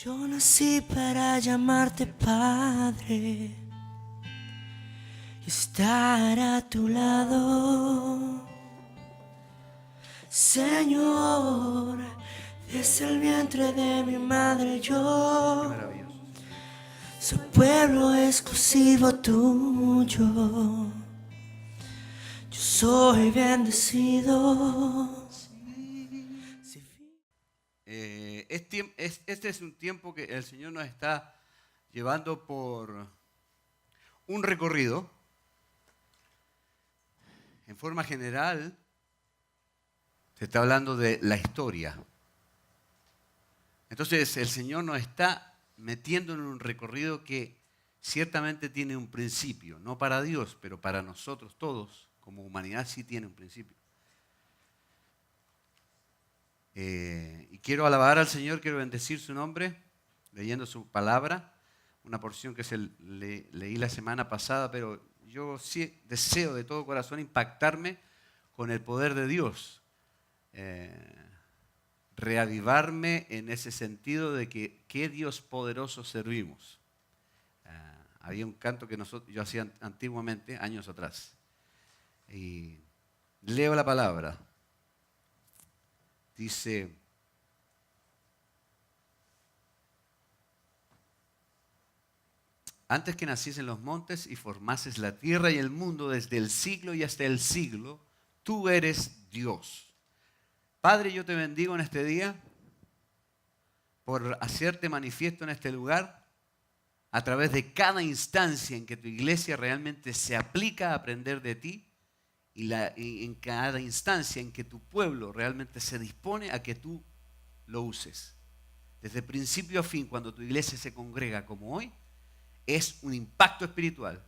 Yo nací para llamarte Padre y estar a tu lado, Señor. Desde el vientre de mi madre yo soy pueblo exclusivo tuyo. Yo soy bendecido. Este es un tiempo que el Señor nos está llevando por un recorrido. En forma general, se está hablando de la historia. Entonces, el Señor nos está metiendo en un recorrido que ciertamente tiene un principio. No para Dios, pero para nosotros todos, como humanidad, sí tiene un principio. Y quiero alabar al Señor, quiero bendecir su nombre, leyendo su palabra, una porción que leí la semana pasada, pero yo sí deseo de todo corazón impactarme con el poder de Dios, reavivarme en ese sentido de que qué Dios poderoso servimos. Había un canto que yo hacía antiguamente, años atrás, y leo la palabra. Dice, antes que naciesen los montes y formases la tierra y el mundo desde el siglo y hasta el siglo, tú eres Dios. Padre, yo te bendigo en este día por hacerte manifiesto en este lugar a través de cada instancia en que tu iglesia realmente se aplica a aprender de ti. Y en cada instancia en que tu pueblo realmente se dispone a que tú lo uses. Desde principio a fin, cuando tu iglesia se congrega como hoy, es un impacto espiritual,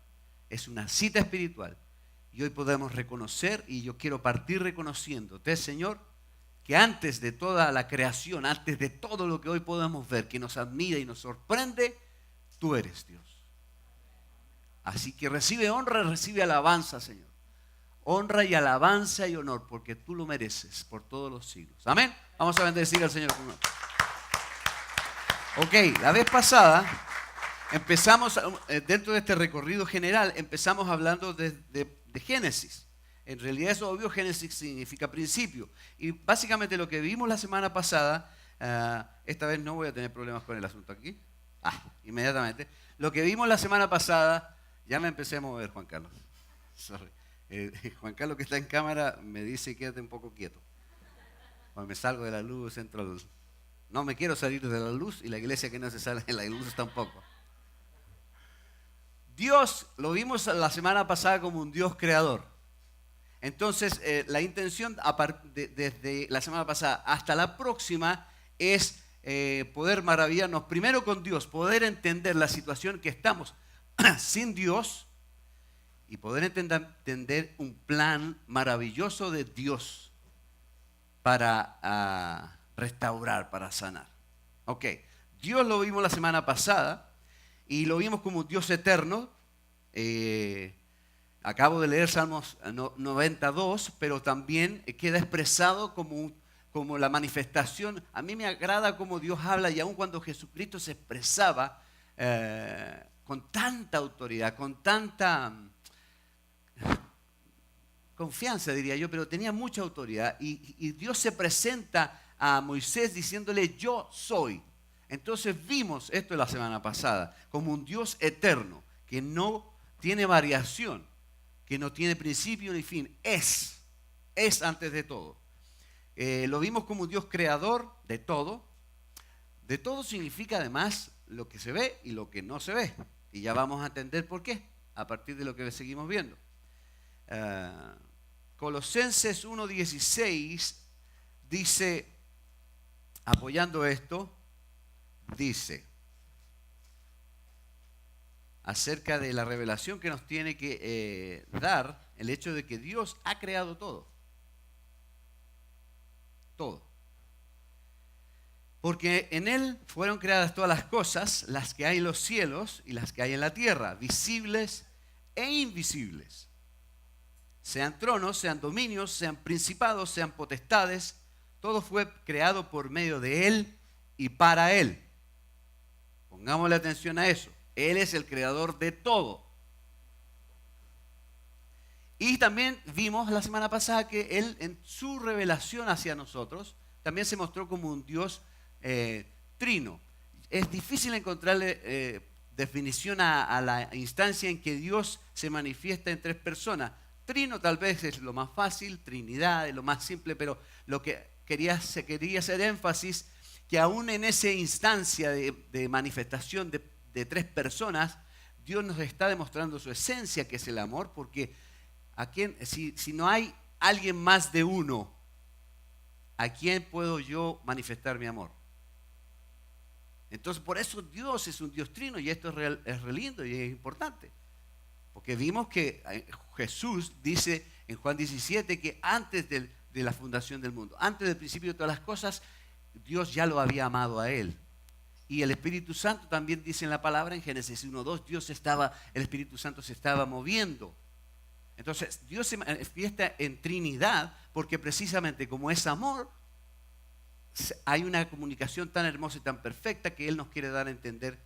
es una cita espiritual. Y hoy podemos reconocer, y yo quiero partir reconociéndote, Señor, que antes de toda la creación, antes de todo lo que hoy podemos ver, que nos admira y nos sorprende, tú eres Dios. Así que recibe honra, recibe alabanza, Señor. Honra y alabanza y honor, porque tú lo mereces por todos los siglos. Amén. Vamos a bendecir al Señor con nosotros. Ok, la vez pasada empezamos, dentro de este recorrido general, empezamos hablando de Génesis. En realidad es obvio, Génesis significa principio. Y básicamente lo que vimos la semana pasada, esta vez no voy a tener problemas con el asunto aquí. Inmediatamente. Lo que vimos la semana pasada, ya me empecé a mover, Juan Carlos. Sorry. Juan Carlos, que está en cámara, me dice quédate un poco quieto. Cuando me salgo de la luz, entro al... No me quiero salir de la luz y la iglesia que no se sale de la luz tampoco. Dios, lo vimos la semana pasada como un Dios creador. Entonces, la intención desde la semana pasada hasta la próxima es poder maravillarnos primero con Dios, poder entender la situación que estamos sin Dios, y poder entender un plan maravilloso de Dios para restaurar, para sanar. Ok, Dios lo vimos la semana pasada y lo vimos como Dios eterno. Acabo de leer Salmos 92, pero también queda expresado como la manifestación. A mí me agrada cómo Dios habla, y aun cuando Jesucristo se expresaba con tanta autoridad, con tanta confianza, diría yo, pero tenía mucha autoridad, y Dios se presenta a Moisés diciéndole yo soy. Entonces vimos esto la semana pasada como un Dios eterno que no tiene variación, que no tiene principio ni fin, es antes de todo. Lo vimos como un Dios creador de todo. De todo significa además lo que se ve y lo que no se ve, y ya vamos a entender por qué a partir de lo que seguimos viendo. Colosenses 1:16 dice, apoyando esto, dice acerca de la revelación que nos tiene que dar el hecho de que Dios ha creado todo. Todo. Porque en Él fueron creadas todas las cosas, las que hay en los cielos y las que hay en la tierra, visibles e invisibles. Sean tronos, sean dominios, sean principados, sean potestades, todo fue creado por medio de Él y para Él. Pongámosle atención a eso. Él es el creador de todo. Y también vimos la semana pasada que Él en su revelación hacia nosotros también se mostró como un Dios trino. Es difícil encontrarle definición a la instancia en que Dios se manifiesta en tres personas. Trino tal vez es lo más fácil, Trinidad es lo más simple, pero lo que se quería hacer énfasis que aún en esa instancia de manifestación de tres personas, Dios nos está demostrando su esencia, que es el amor, porque si no hay alguien más de uno, ¿a quién puedo yo manifestar mi amor? Entonces, por eso Dios es un Dios trino, y esto es re lindo y es importante. Porque vimos que Jesús dice en Juan 17 que antes de la fundación del mundo, antes del principio de todas las cosas, Dios ya lo había amado a Él. Y el Espíritu Santo también dice en la palabra, en Génesis 1:2, el Espíritu Santo se estaba moviendo. Entonces, Dios se manifiesta en Trinidad porque precisamente como es amor, hay una comunicación tan hermosa y tan perfecta que Él nos quiere dar a entender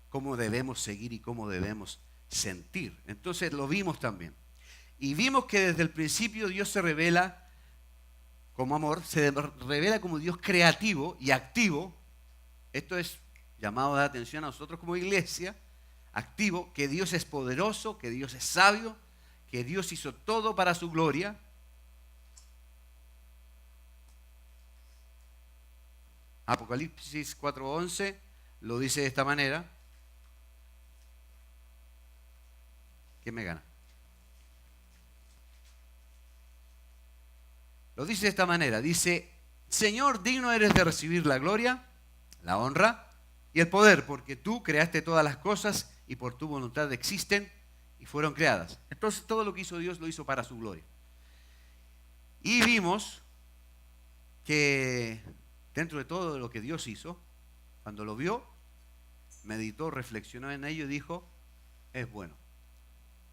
cómo debemos seguir y cómo debemos sentir. Entonces lo vimos también. Y vimos que desde el principio Dios se revela como amor, se revela como Dios creativo y activo. Esto es llamado de atención a nosotros como iglesia, activo, que Dios es poderoso, que Dios es sabio, que Dios hizo todo para su gloria. Apocalipsis 4:11 lo dice de esta manera. ¿Quién me gana? Lo dice de esta manera. Dice, Señor, digno eres de recibir la gloria, la honra y el poder, porque tú creaste todas las cosas y por tu voluntad existen y fueron creadas. Entonces todo lo que hizo Dios lo hizo para su gloria. Y vimos que dentro de todo lo que Dios hizo, cuando lo vio, meditó, reflexionó en ello y dijo, es bueno.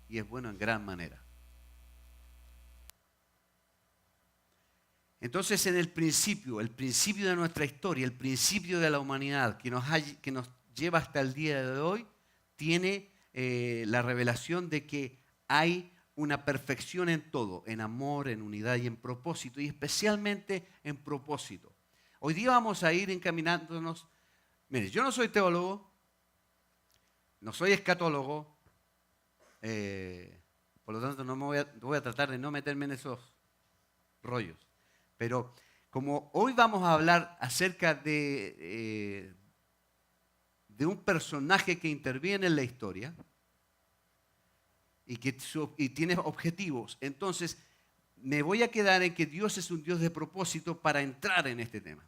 Y es bueno en gran manera. Entonces en el principio de nuestra historia, el principio de la humanidad que nos lleva hasta el día de hoy, tiene la revelación de que hay una perfección en todo, en amor, en unidad y en propósito, y especialmente en propósito. Hoy día vamos a ir encaminándonos. Mire, yo no soy teólogo, no soy escatólogo, por lo tanto voy a tratar de no meterme en esos rollos. Pero como hoy vamos a hablar acerca de un personaje que interviene en la historia y que tiene objetivos, entonces me voy a quedar en que Dios es un Dios de propósito para entrar en este tema.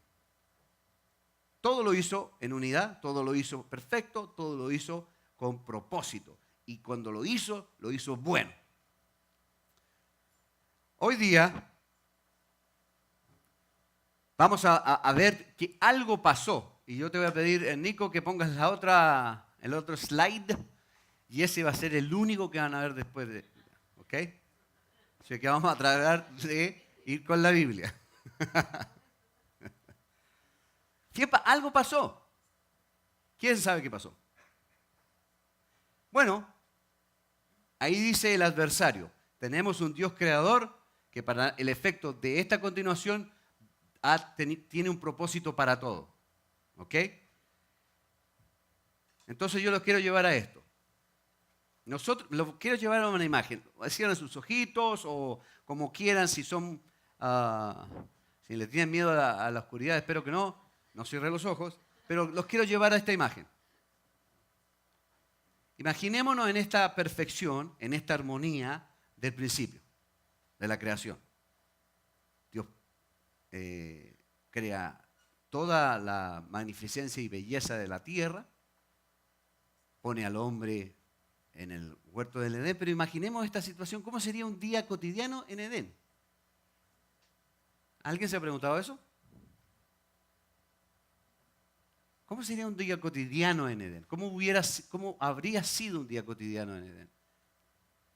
Todo lo hizo en unidad, todo lo hizo perfecto, todo lo hizo con propósito. Y cuando lo hizo bueno. Hoy día vamos a ver que algo pasó. Y yo te voy a pedir, Nico, que pongas el otro slide. Y ese va a ser el único que van a ver después de. ¿Ok? Así que vamos a tratar de ir con la Biblia. Algo pasó. ¿Quién sabe qué pasó? Bueno, ahí dice el adversario. Tenemos un Dios creador que para el efecto de esta continuación tiene un propósito para todo. ¿Ok? Entonces yo los quiero llevar a esto. Los quiero llevar a una imagen. Cierren sus ojitos o como quieran, si le tienen miedo a la oscuridad, espero que no cierren los ojos, pero los quiero llevar a esta imagen. Imaginémonos en esta perfección, en esta armonía del principio, de la creación. Dios crea toda la magnificencia y belleza de la tierra, pone al hombre en el huerto del Edén, pero imaginemos esta situación, ¿cómo sería un día cotidiano en Edén? ¿Alguien se ha preguntado eso? ¿Cómo sería un día cotidiano en Edén? ¿Cómo habría sido un día cotidiano en Edén?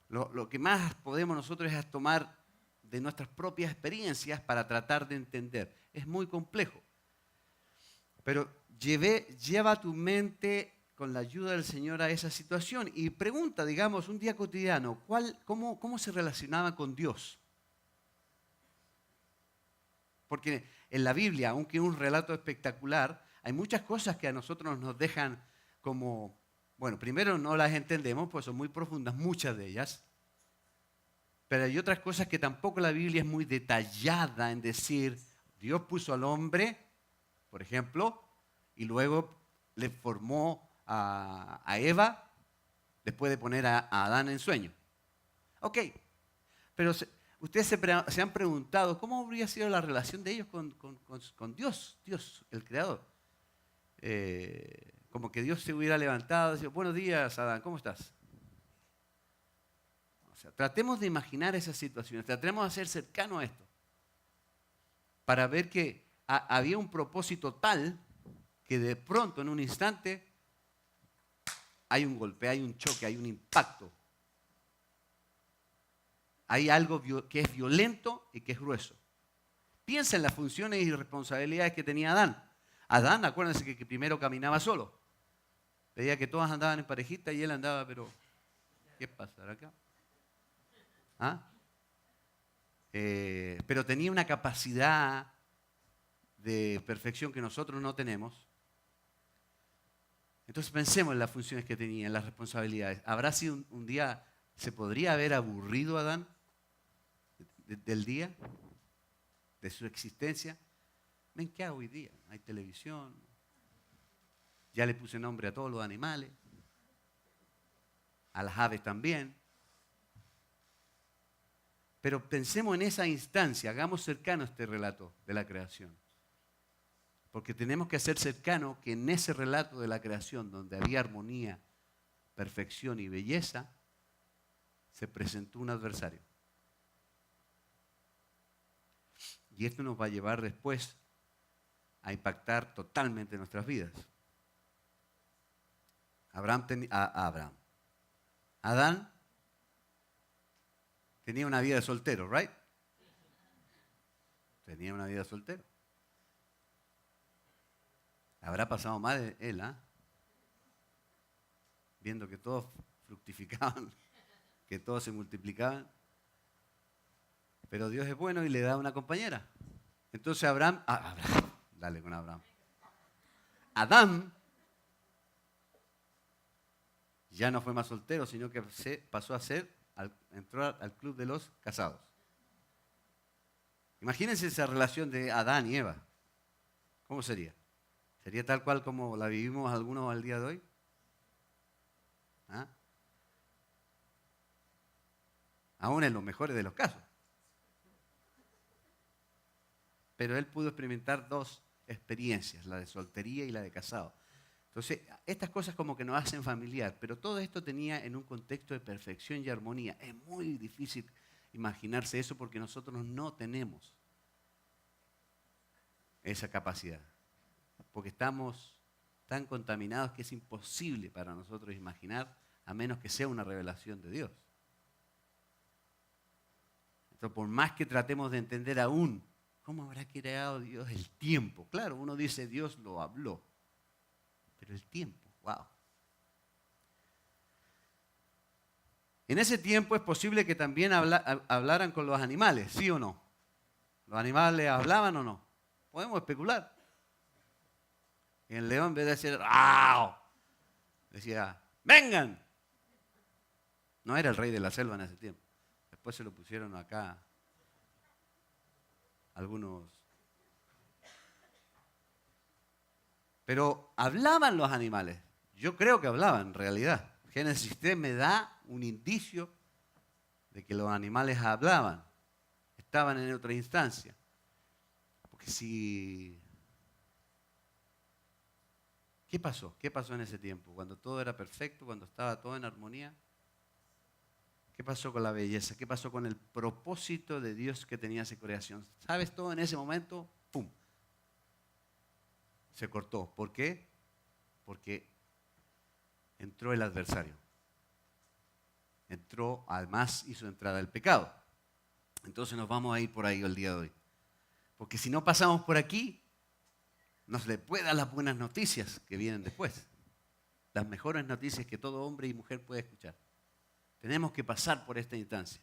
Lo que más podemos nosotros es tomar de nuestras propias experiencias para tratar de entender. Es muy complejo. Pero lleva tu mente con la ayuda del Señor a esa situación y pregunta, digamos, un día cotidiano, ¿cómo se relacionaba con Dios? Porque en la Biblia, aunque es un relato espectacular, hay muchas cosas que a nosotros nos dejan como, bueno, primero no las entendemos, pues son muy profundas, muchas de ellas, pero hay otras cosas que tampoco la Biblia es muy detallada en decir, Dios puso al hombre, por ejemplo, y luego le formó a Eva después de poner a Adán en sueño. Ok, pero ustedes se han preguntado cómo habría sido la relación de ellos con Dios, el Creador. Como que Dios se hubiera levantado y dicho, buenos días, Adán, ¿cómo estás? O sea, tratemos de imaginar esas situaciones, tratemos de ser cercanos a esto, para ver que había un propósito tal que de pronto, en un instante, hay un golpe, hay un choque, hay un impacto. Hay algo que es violento y que es grueso. Piensa en las funciones y responsabilidades que tenía Adán. Adán, acuérdense que primero caminaba solo. Veía que todas andaban en parejita y él andaba, pero ¿qué pasará acá? ¿Ah? Pero tenía una capacidad de perfección que nosotros no tenemos. Entonces pensemos en las funciones que tenía, en las responsabilidades. ¿Habrá sido un día, se podría haber aburrido Adán del día, de su existencia? ¿Ven qué hago hoy día? Hay televisión, ya le puse nombre a todos los animales, a las aves también. Pero pensemos en esa instancia, hagamos cercano este relato de la creación. Porque tenemos que hacer cercano que en ese relato de la creación, donde había armonía, perfección y belleza, se presentó un adversario. Y esto nos va a llevar después a impactar totalmente nuestras vidas. Adán tenía una vida de soltero, ¿right? Tenía una vida de soltero. Habrá pasado mal él, ¿ah? Viendo que todos fructificaban, que todos se multiplicaban. Pero Dios es bueno y le da una compañera. Entonces Abraham, dale con Abraham. Adán ya no fue más soltero, sino que pasó a ser, entró al club de los casados. Imagínense esa relación de Adán y Eva. ¿Cómo sería? ¿Sería tal cual como la vivimos algunos al día de hoy? ¿Ah? Aún en los mejores de los casos. Pero él pudo experimentar dos experiencias, la de soltería y la de casado. Entonces, estas cosas como que nos hacen familiar, pero todo esto tenía en un contexto de perfección y armonía. Es muy difícil imaginarse eso porque nosotros no tenemos esa capacidad. Porque estamos tan contaminados que es imposible para nosotros imaginar, a menos que sea una revelación de Dios. Entonces, por más que tratemos de entender aún cómo habrá creado Dios el tiempo. Claro, uno dice Dios lo habló, pero el tiempo, wow. En ese tiempo es posible que también hablaran con los animales, ¿sí o no? ¿Los animales hablaban o no? Podemos especular. Y el león, en vez de decir ¡au!, decía ¡vengan! No era el rey de la selva en ese tiempo. Después se lo pusieron acá algunos. Pero hablaban los animales. Yo creo que hablaban en realidad. Génesis 3 me da un indicio de que los animales hablaban. Estaban en otra instancia. Porque si... ¿Qué pasó? ¿Qué pasó en ese tiempo? Cuando todo era perfecto, cuando estaba todo en armonía. ¿Qué pasó con la belleza? ¿Qué pasó con el propósito de Dios que tenía esa creación? ¿Sabes todo en ese momento? ¡Pum! Se cortó. ¿Por qué? Porque entró el adversario. Entró, además hizo entrada el pecado. Entonces nos vamos a ir por ahí el día de hoy. Porque si no pasamos por aquí, no se le puede dar las buenas noticias que vienen después. Las mejores noticias que todo hombre y mujer puede escuchar. Tenemos que pasar por esta instancia.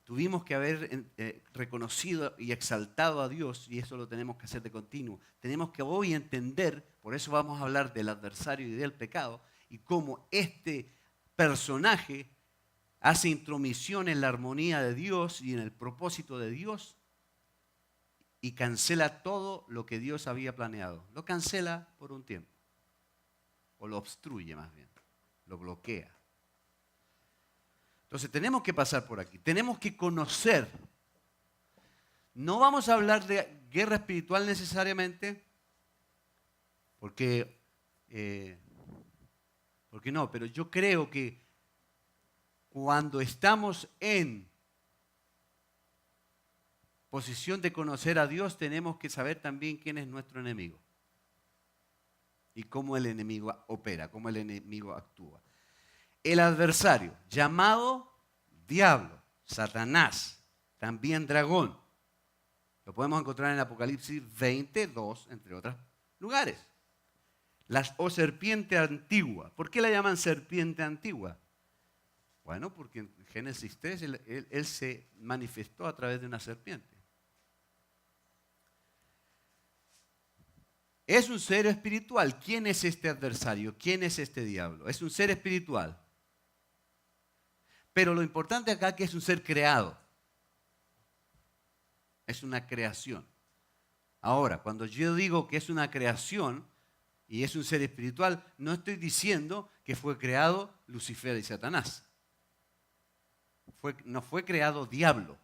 Tuvimos que haber reconocido y exaltado a Dios, y eso lo tenemos que hacer de continuo. Tenemos que hoy entender, por eso vamos a hablar del adversario y del pecado, y cómo este personaje hace intromisión en la armonía de Dios y en el propósito de Dios, y cancela todo lo que Dios había planeado. Lo cancela por un tiempo, o lo obstruye más bien, lo bloquea. Entonces tenemos que pasar por aquí, tenemos que conocer. No vamos a hablar de guerra espiritual necesariamente, porque no, pero yo creo que cuando estamos en posición de conocer a Dios, tenemos que saber también quién es nuestro enemigo y cómo el enemigo opera, cómo el enemigo actúa. El adversario, llamado diablo, Satanás, también dragón. Lo podemos encontrar en Apocalipsis 22, entre otros lugares. O serpiente antigua. ¿Por qué la llaman serpiente antigua? Bueno, porque en Génesis 3 él se manifestó a través de una serpiente. Es un ser espiritual. ¿Quién es este adversario? ¿Quién es este diablo? Es un ser espiritual. Pero lo importante acá es que es un ser creado. Es una creación. Ahora, cuando yo digo que es una creación y es un ser espiritual, no estoy diciendo que fue creado Lucifer y Satanás. No fue creado diablo.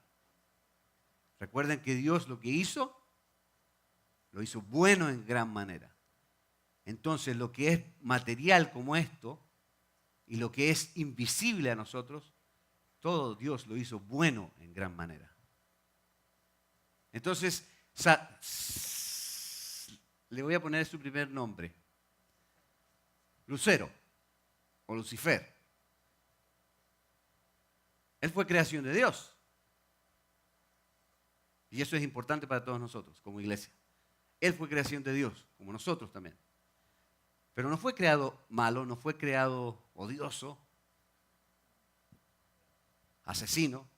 Recuerden que Dios lo que hizo, lo hizo bueno en gran manera. Entonces, lo que es material como esto y lo que es invisible a nosotros, todo Dios lo hizo bueno en gran manera. Entonces, le voy a poner su primer nombre. Lucero o Lucifer. Él fue creación de Dios. Y eso es importante para todos nosotros como iglesia. Él fue creación de Dios, como nosotros también. Pero no fue creado malo, no fue creado odioso, asesino.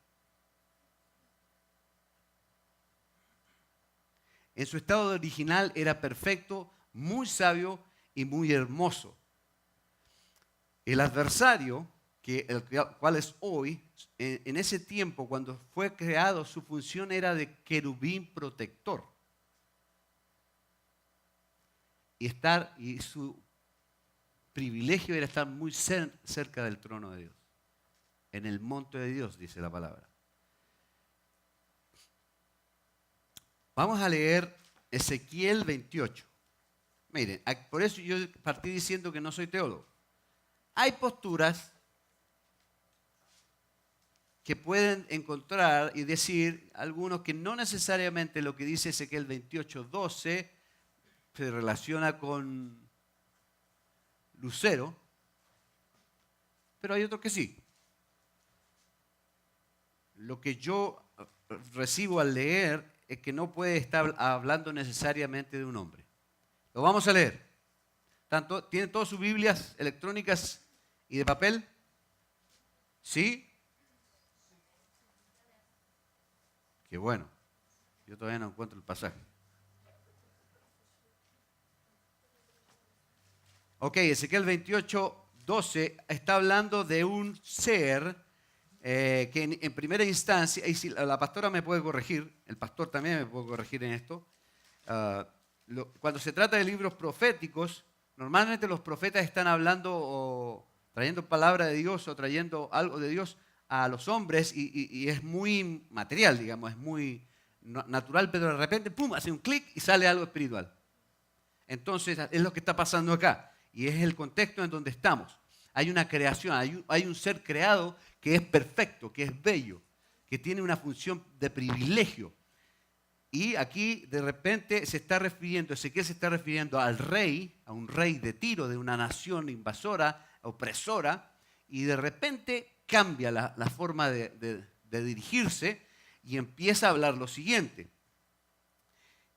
En su estado original era perfecto, muy sabio y muy hermoso. El adversario, el cual es hoy, en ese tiempo cuando fue creado, su función era de querubín protector. Y su privilegio era estar muy cerca del trono de Dios. En el monte de Dios, dice la palabra. Vamos a leer Ezequiel 28. Miren, por eso yo partí diciendo que no soy teólogo. Hay posturas que pueden encontrar y decir algunos que no necesariamente lo que dice Ezequiel 28:12 se relaciona con Lucero, pero hay otros que sí. Lo que yo recibo al leer es que no puede estar hablando necesariamente de un hombre. Lo vamos a leer. ¿Tienen todas sus Biblias electrónicas y de papel? ¿Sí? Qué bueno. Yo todavía no encuentro el pasaje. Ok, Ezequiel 28:12 está hablando de un ser que en primera instancia, y si la pastora me puede corregir, el pastor también me puede corregir en esto, cuando se trata de libros proféticos, normalmente los profetas están hablando o trayendo palabra de Dios o trayendo algo de Dios a los hombres y es muy material, digamos, es muy natural, pero de repente, ¡pum!, hace un clic y sale algo espiritual. Entonces, es lo que está pasando acá y es el contexto en donde estamos. Hay una creación, hay un ser creado que es perfecto, que es bello, que tiene una función de privilegio. Y aquí de repente Ezequiel se está refiriendo al rey, a un rey de Tiro, de una nación invasora, opresora, y de repente cambia la forma de dirigirse y empieza a hablar lo siguiente.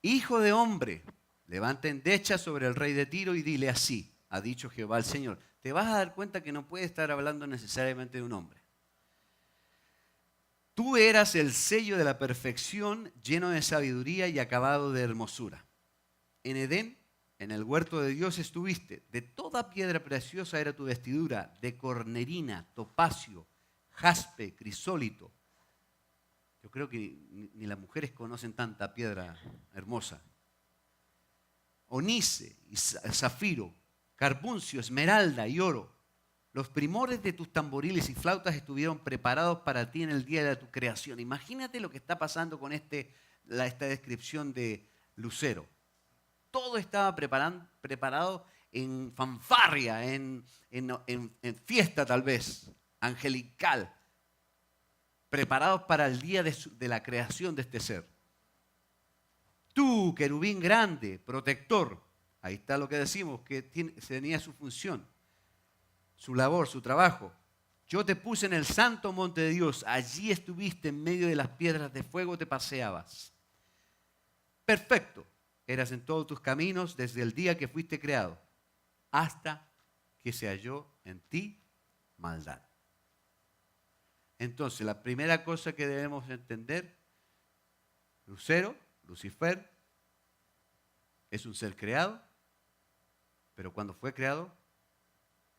Hijo de hombre, levanta endecha sobre el rey de Tiro y dile así, ha dicho Jehová el Señor. Te vas a dar cuenta que no puede estar hablando necesariamente de un hombre. Tú eras el sello de la perfección, lleno de sabiduría y acabado de hermosura. En Edén, en el huerto de Dios estuviste. De toda piedra preciosa era tu vestidura, de cornerina, topacio, jaspe, crisólito. Yo creo que ni las mujeres conocen tanta piedra hermosa. Onice y zafiro, carbuncio, esmeralda y oro. Los primores de tus tamboriles y flautas estuvieron preparados para ti en el día de tu creación. Imagínate lo que está pasando con esta descripción de Lucero. Todo estaba preparado en fanfarria, en fiesta tal vez, angelical, preparados para el día de la creación de este ser. Tú, querubín grande, protector, ahí está lo que decimos, que tenía su función, su labor, su trabajo. Yo te puse en el santo monte de Dios, allí estuviste en medio de las piedras de fuego, te paseabas. Perfecto, eras en todos tus caminos desde el día que fuiste creado, hasta que se halló en ti maldad. Entonces, la primera cosa que debemos entender, Lucero, Lucifer, es un ser creado, pero cuando fue creado,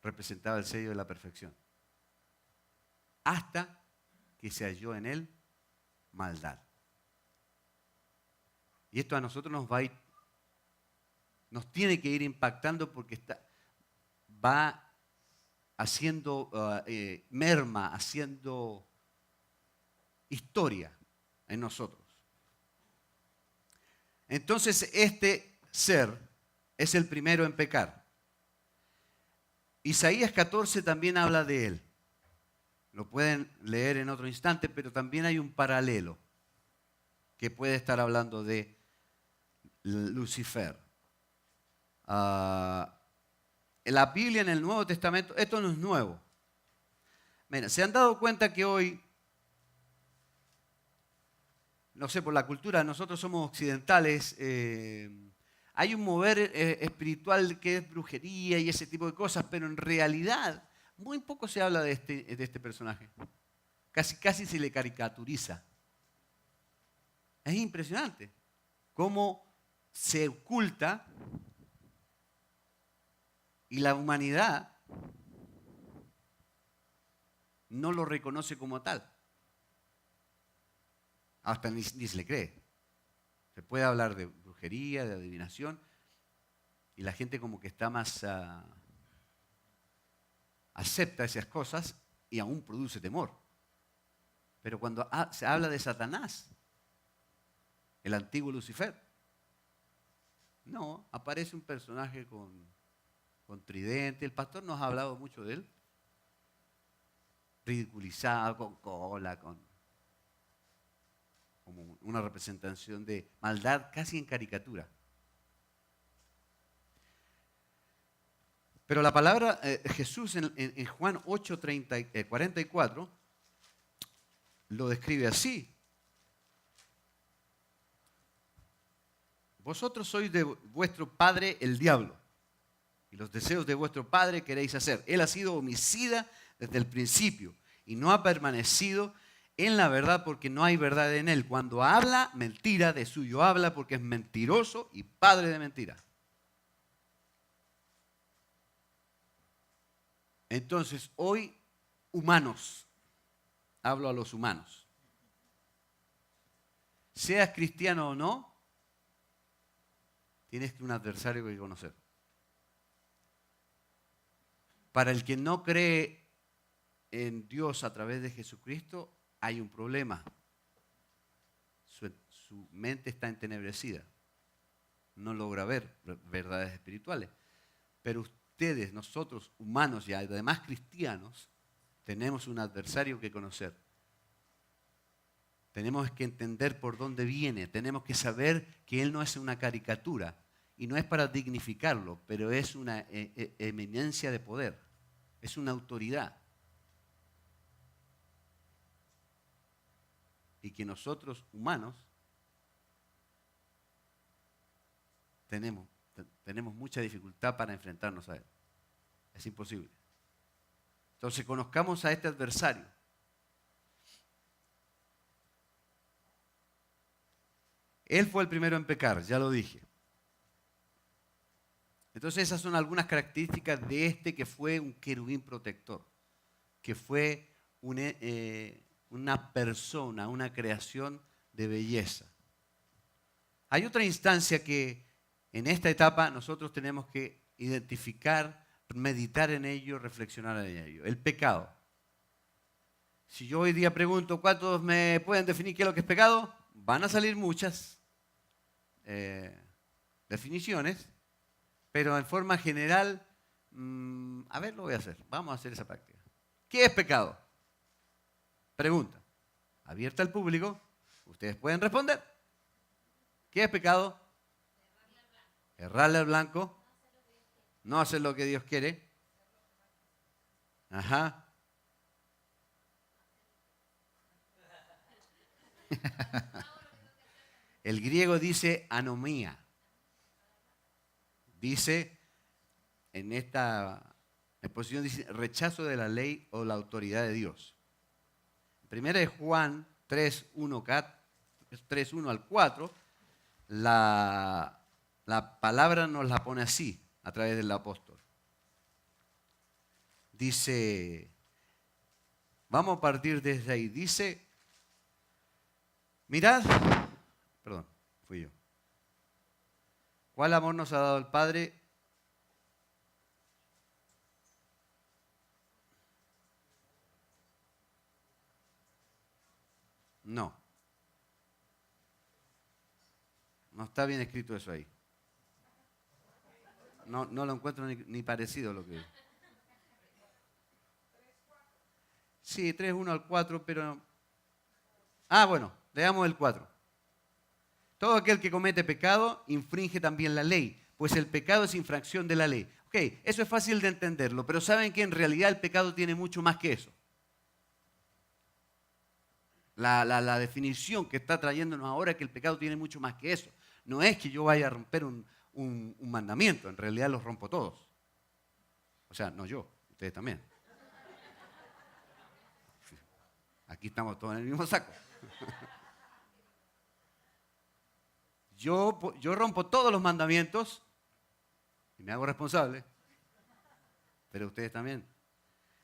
representaba el sello de la perfección. Hasta que se halló en él maldad. Y esto a nosotros nos tiene que ir impactando porque va haciendo merma, haciendo historia en nosotros. Entonces este ser es el primero en pecar. Isaías 14 también habla de él. Lo pueden leer en otro instante, pero también hay un paralelo que puede estar hablando de Lucifer. En la Biblia, en el Nuevo Testamento, esto no es nuevo. Mira, ¿se han dado cuenta que hoy, no sé, por la cultura, nosotros somos occidentales, hay un mover espiritual que es brujería y ese tipo de cosas, pero en realidad muy poco se habla de este personaje. Casi se le caricaturiza. Es impresionante cómo se oculta y la humanidad no lo reconoce como tal. Hasta ni se le cree. Se puede hablar de brujería, de adivinación, y la gente como que está más acepta esas cosas y aún produce temor. Pero cuando se habla de Satanás, el antiguo Lucifer, no, aparece un personaje con tridente. El pastor nos ha hablado mucho de él. Ridiculizado, con cola, como una representación de maldad casi en caricatura. Pero la palabra Jesús en Juan 8, 44 lo describe así. Vosotros sois de vuestro padre el diablo, y los deseos de vuestro padre queréis hacer. Él ha sido homicida desde el principio y no ha permanecido en la verdad porque no hay verdad en él. Cuando habla mentira, de suyo habla porque es mentiroso y padre de mentira. Entonces, hoy, humanos, hablo a los humanos. Seas cristiano o no, tienes un adversario que conocer. Para el que no cree en Dios a través de Jesucristo, hay un problema. Su mente está entenebrecida. No logra ver verdades espirituales. Pero ustedes, nosotros, humanos y además cristianos, tenemos un adversario que conocer. Tenemos que entender por dónde viene. Tenemos que saber que Él no es una caricatura. Y no es para dignificarlo, pero es una eminencia de poder. Es una autoridad. Y que nosotros, humanos, tenemos mucha dificultad para enfrentarnos a él. Es imposible. Entonces conozcamos a este adversario. Él fue el primero en pecar, ya lo dije. Entonces esas son algunas características de este que fue un querubín protector, que fue una persona, una creación de belleza. Hay otra instancia que en esta etapa nosotros tenemos que identificar, meditar en ello, reflexionar en ello. El pecado. Si yo hoy día pregunto, ¿cuántos me pueden definir qué es lo que es pecado? Van a salir muchas definiciones, pero en forma general, a ver, lo voy a hacer. Vamos a hacer esa práctica. ¿Qué es pecado? Pregunta. Abierta al público. Ustedes pueden responder. ¿Qué es pecado? Errarle al blanco. No hacer lo que Dios quiere. Ajá. El griego dice anomía. Dice, en esta exposición dice rechazo de la ley o la autoridad de Dios. Primera de Juan 3:1 al 4, la palabra nos la pone así, a través del apóstol. Dice, vamos a partir desde ahí, dice, mirad, perdón, fui yo. ¿Cuál amor nos ha dado el Padre? No. No está bien escrito eso ahí. No lo encuentro ni parecido a lo que... Sí, 3:1 al 4, pero... bueno, leamos el 4. Todo aquel que comete pecado infringe también la ley, pues el pecado es infracción de la ley. Ok, eso es fácil de entenderlo, pero saben que en realidad el pecado tiene mucho más que eso. La definición que está trayéndonos ahora es que el pecado tiene mucho más que eso. No es que yo vaya a romper un mandamiento, en realidad los rompo todos. O sea, no yo, ustedes también. Aquí estamos todos en el mismo saco. Yo rompo todos los mandamientos y me hago responsable, pero ustedes también.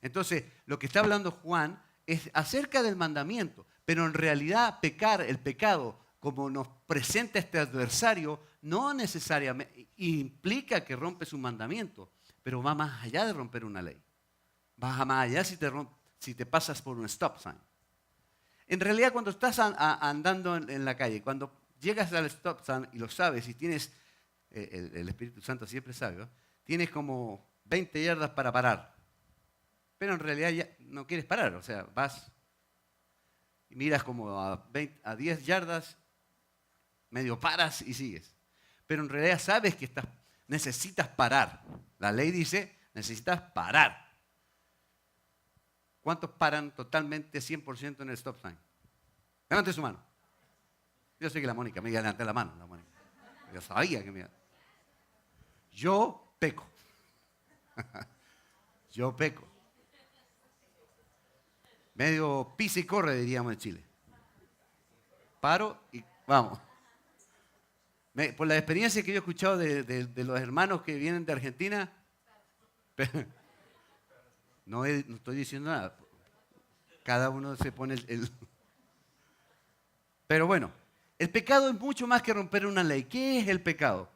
Entonces, lo que está hablando Juan es acerca del mandamiento, pero en realidad el pecado, como nos presenta este adversario, no necesariamente implica que rompes un mandamiento, pero va más allá de romper una ley. Va más allá si te pasas por un stop sign. En realidad, cuando estás andando en la calle, cuando llegas al stop sign y lo sabes y tienes, el Espíritu Santo siempre sabe, ¿no? Tienes como 20 yardas para parar, pero en realidad ya no quieres parar, o sea, vas y miras como a 10 yardas, medio paras y sigues. Pero en realidad sabes que necesitas parar. La ley dice, necesitas parar. ¿Cuántos paran totalmente 100% en el stop sign? Levante su mano. Yo sé que la Mónica me iba a levantar la mano. Yo sabía que me iba. Yo peco. Yo peco. Medio pisa y corre, diríamos en Chile. Paro y vamos. Por la experiencia que yo he escuchado de los hermanos que vienen de Argentina, no estoy diciendo nada. Cada uno se pone Pero bueno, el pecado es mucho más que romper una ley. ¿Qué es el pecado?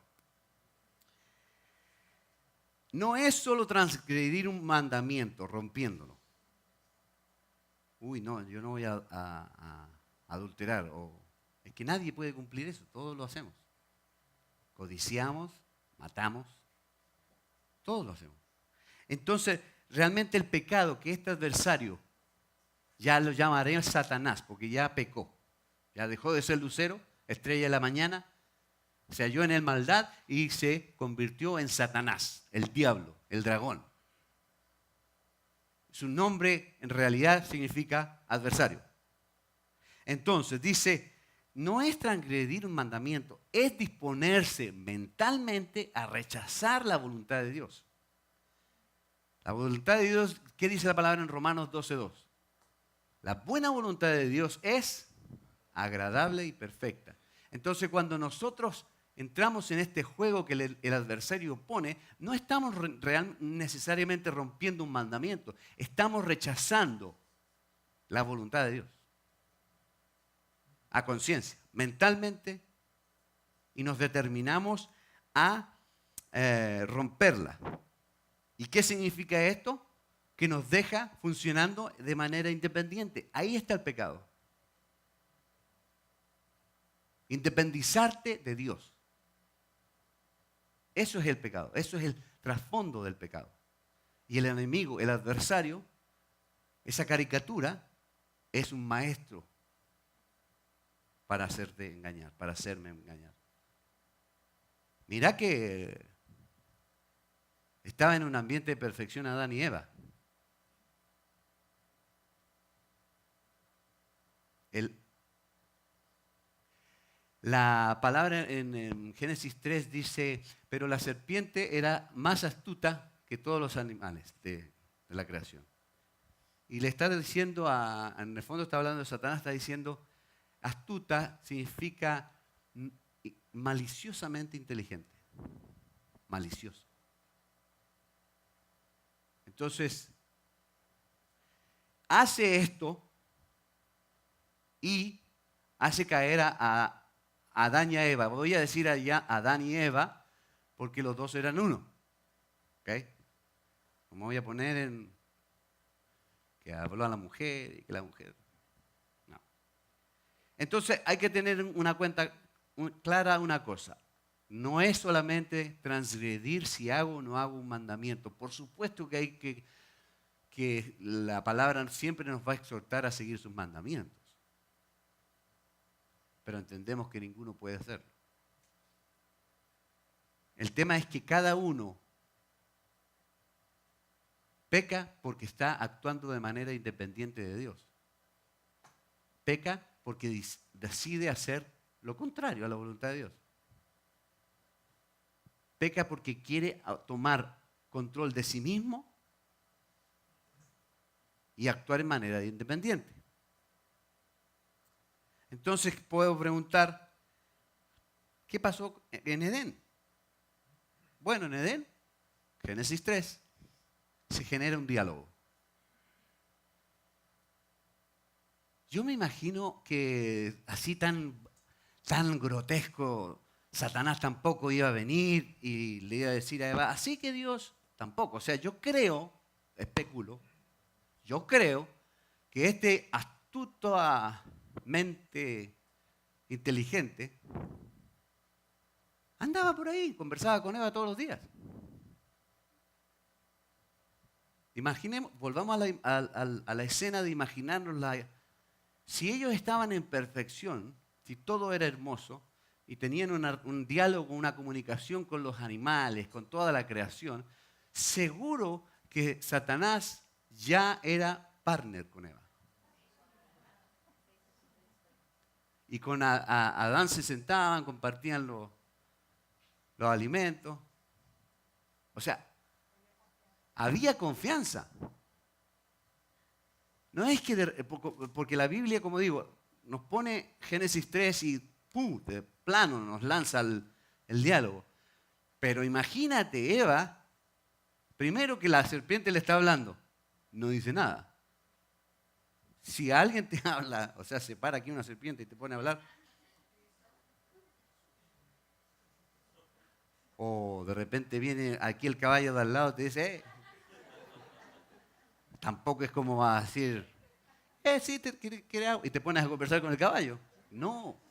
No es solo transgredir un mandamiento, rompiéndolo. Uy, no, yo no voy a adulterar. Es que nadie puede cumplir eso, todos lo hacemos. Codiciamos, matamos, todos lo hacemos. Entonces, realmente el pecado que este adversario, ya lo llamaré Satanás, porque ya pecó. Ya dejó de ser lucero, estrella de la mañana, se halló en él maldad y se convirtió en Satanás, el diablo, el dragón. Su nombre en realidad significa adversario. Entonces dice, no es transgredir un mandamiento, es disponerse mentalmente a rechazar la voluntad de Dios. La voluntad de Dios, ¿qué dice la palabra en Romanos 12:2? La buena voluntad de Dios es agradable y perfecta. Entonces, cuando nosotros entramos en este juego que el adversario pone, no estamos necesariamente rompiendo un mandamiento, estamos rechazando la voluntad de Dios. A conciencia, mentalmente, y nos determinamos a romperla. ¿Y qué significa esto? Que nos deja funcionando de manera independiente. Ahí está el pecado. Independizarte de Dios. Eso es el pecado, eso es el trasfondo del pecado. Y el enemigo, el adversario, esa caricatura, es un maestro para hacerte engañar, para hacerme engañar. Mira que estaba en un ambiente de perfección Adán y Eva. La palabra en Génesis 3 dice, pero la serpiente era más astuta que todos los animales de la creación. Y le está diciendo, en el fondo está hablando de Satanás, está diciendo, astuta significa maliciosamente inteligente. Malicioso. Entonces, hace esto y hace caer a Adán y a Eva. Voy a decir allá Adán y Eva porque los dos eran uno. ¿Ok? No me voy a poner en que habló a la mujer y que la mujer. No. Entonces hay que tener una cuenta clara una cosa. No es solamente transgredir si hago o no hago un mandamiento. Por supuesto que hay que la palabra siempre nos va a exhortar a seguir sus mandamientos. Pero entendemos que ninguno puede hacerlo. El tema es que cada uno peca porque está actuando de manera independiente de Dios. Peca porque decide hacer lo contrario a la voluntad de Dios. Peca porque quiere tomar control de sí mismo y actuar en manera independiente. Entonces puedo preguntar, ¿qué pasó en Edén? Bueno, en Edén, Génesis 3, se genera un diálogo. Yo me imagino que así tan grotesco, Satanás tampoco iba a venir y le iba a decir a Eva, así que Dios tampoco. O sea, yo creo, especulo, que este astuto mente inteligente andaba por ahí, conversaba con Eva todos los días. Imaginemos, volvamos a la escena de imaginarnos si ellos estaban en perfección, si todo era hermoso y tenían un diálogo, una comunicación con los animales, con toda la creación, seguro que Satanás ya era partner con Eva. Y con Adán se sentaban, compartían los alimentos. O sea, había confianza. No es que, porque la Biblia, como digo, nos pone Génesis 3 y ¡pum!, de plano nos lanza el diálogo. Pero imagínate, Eva, primero que la serpiente le está hablando, no dice nada. Si alguien te habla, o sea, se para aquí una serpiente y te pone a hablar, o de repente viene aquí el caballo de al lado y te dice, tampoco es como va a decir, sí, quiere agua, y te pones a conversar con el caballo. No. O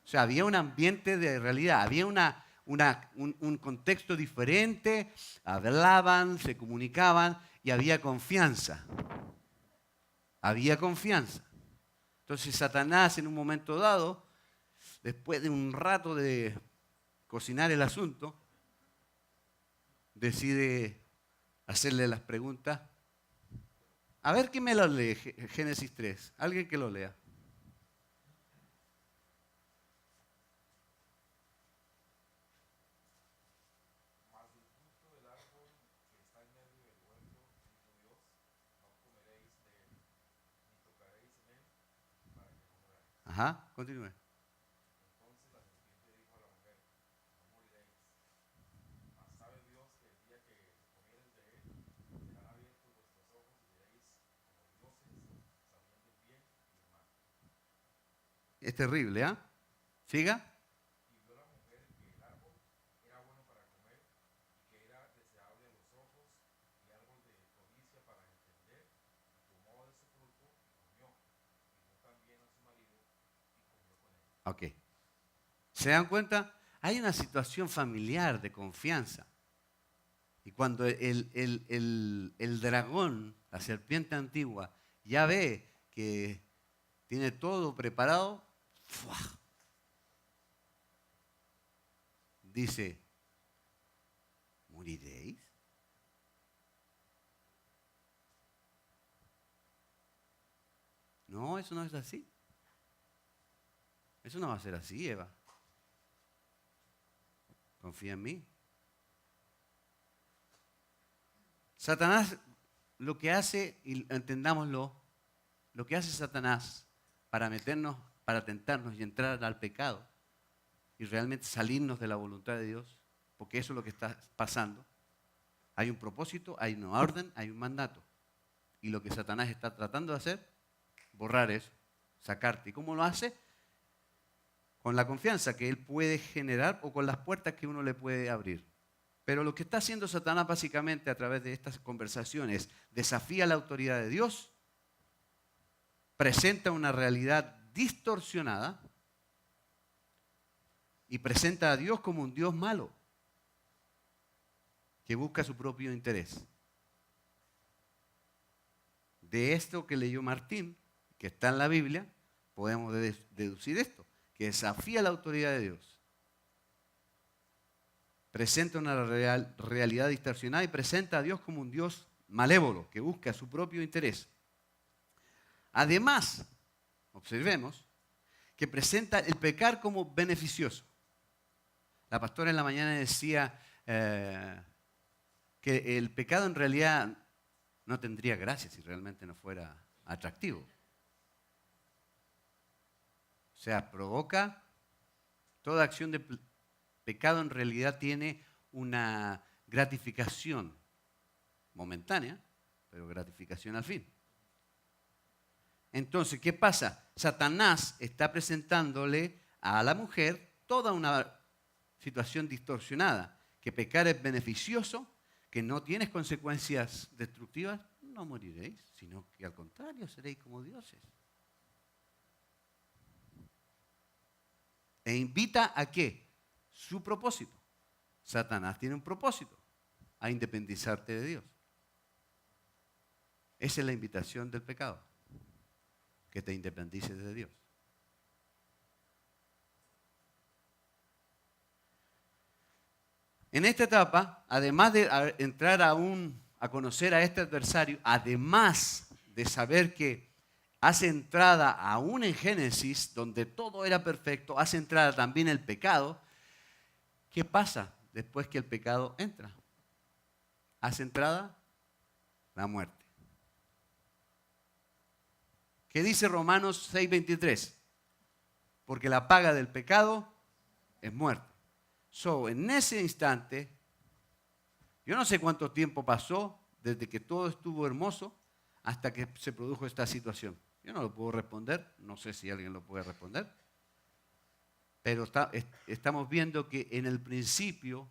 sea, había un ambiente de realidad, había un contexto diferente, hablaban, se comunicaban y había confianza. Había confianza. Entonces Satanás en un momento dado, después de un rato de cocinar el asunto, decide hacerle las preguntas. A ver quién me lo lee, Génesis 3. Alguien que lo lea. Ajá, continúe. Es terrible, ¿ah? Siga. Ok. ¿Se dan cuenta? Hay una situación familiar de confianza. Y cuando el dragón, la serpiente antigua, ya ve que tiene todo preparado, ¡fua! Dice, ¿moriréis? No, eso no es así. Eso no va a ser así, Eva. Confía en mí. Satanás lo que hace, y entendámoslo, lo que hace Satanás para meternos, para tentarnos y entrar al pecado y realmente salirnos de la voluntad de Dios, porque eso es lo que está pasando. Hay un propósito, hay una orden, hay un mandato. Y lo que Satanás está tratando de hacer, borrar eso, sacarte. ¿Y cómo lo hace? Con la confianza que él puede generar o con las puertas que uno le puede abrir. Pero lo que está haciendo Satanás básicamente a través de estas conversaciones, desafía la autoridad de Dios, presenta una realidad distorsionada y presenta a Dios como un Dios malo que busca su propio interés. De esto que leyó Martín, que está en la Biblia, podemos deducir esto, que desafía la autoridad de Dios. Presenta una realidad distorsionada y presenta a Dios como un Dios malévolo que busca su propio interés. Además, observemos que presenta el pecar como beneficioso. La pastora en la mañana decía que el pecado en realidad no tendría gracia si realmente no fuera atractivo. O sea, provoca toda acción de pecado en realidad tiene una gratificación momentánea, pero gratificación al fin. Entonces, ¿qué pasa? Satanás está presentándole a la mujer toda una situación distorsionada, que pecar es beneficioso, que no tienes consecuencias destructivas, no moriréis, sino que al contrario seréis como dioses. E invita a qué? Su propósito. Satanás tiene un propósito, a independizarte de Dios. Esa es la invitación del pecado, que te independices de Dios. En esta etapa, además de entrar a conocer a este adversario, además de saber que hace entrada aún en Génesis, donde todo era perfecto, hace entrada también el pecado. ¿Qué pasa después que el pecado entra? Hace entrada la muerte. ¿Qué dice Romanos 6:23? Porque la paga del pecado es muerte. En ese instante, yo no sé cuánto tiempo pasó desde que todo estuvo hermoso hasta que se produjo esta situación. Yo no lo puedo responder, no sé si alguien lo puede responder, pero estamos viendo que en el principio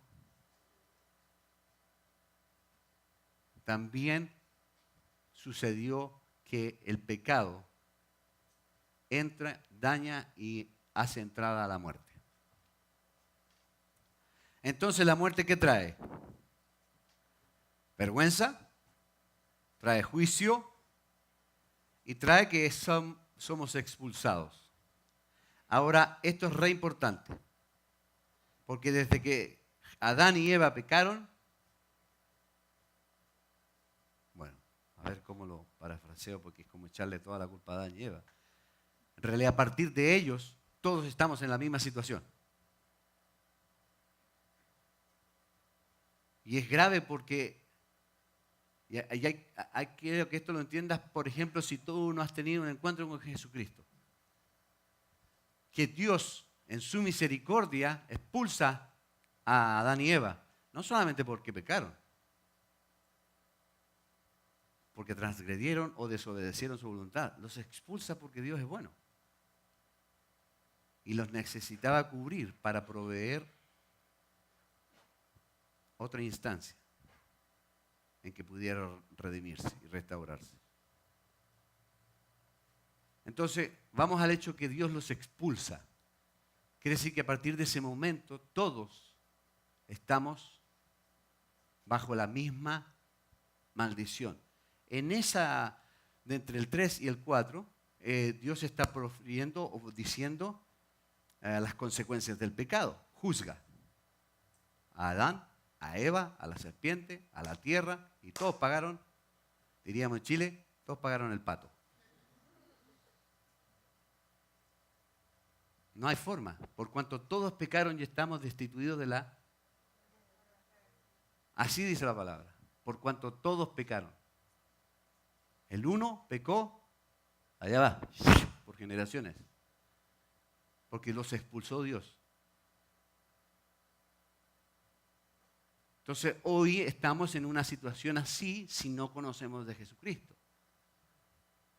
también sucedió que el pecado entra, daña y hace entrada a la muerte. Entonces, ¿la muerte qué trae? Vergüenza, trae juicio y trae que somos expulsados. Ahora, esto es re importante, porque desde que Adán y Eva pecaron, bueno, a ver cómo lo parafraseo, porque es como echarle toda la culpa a Adán y Eva. En realidad, a partir de ellos, todos estamos en la misma situación. Y es grave porque, quiero que esto lo entiendas, por ejemplo, si tú no has tenido un encuentro con Jesucristo. que Dios en su misericordia expulsa a Adán y Eva, no solamente porque pecaron, porque transgredieron o desobedecieron su voluntad, los expulsa porque Dios es bueno. Y los necesitaba cubrir para proveer otra instancia en que pudiera redimirse y restaurarse. Entonces, vamos al hecho que Dios los expulsa. Quiere decir que a partir de ese momento todos estamos bajo la misma maldición. En esa, de entre el 3 y el 4, Dios está profiriendo o diciendo las consecuencias del pecado. Juzga a Adán, a Eva, a la serpiente, a la tierra, y todos pagaron, diríamos en Chile, todos pagaron el pato. No hay forma, por cuanto todos pecaron y estamos destituidos de la... Así dice la palabra, por cuanto todos pecaron. El uno pecó, allá va, por generaciones, porque los expulsó Dios. Entonces hoy estamos en una situación así si no conocemos de Jesucristo.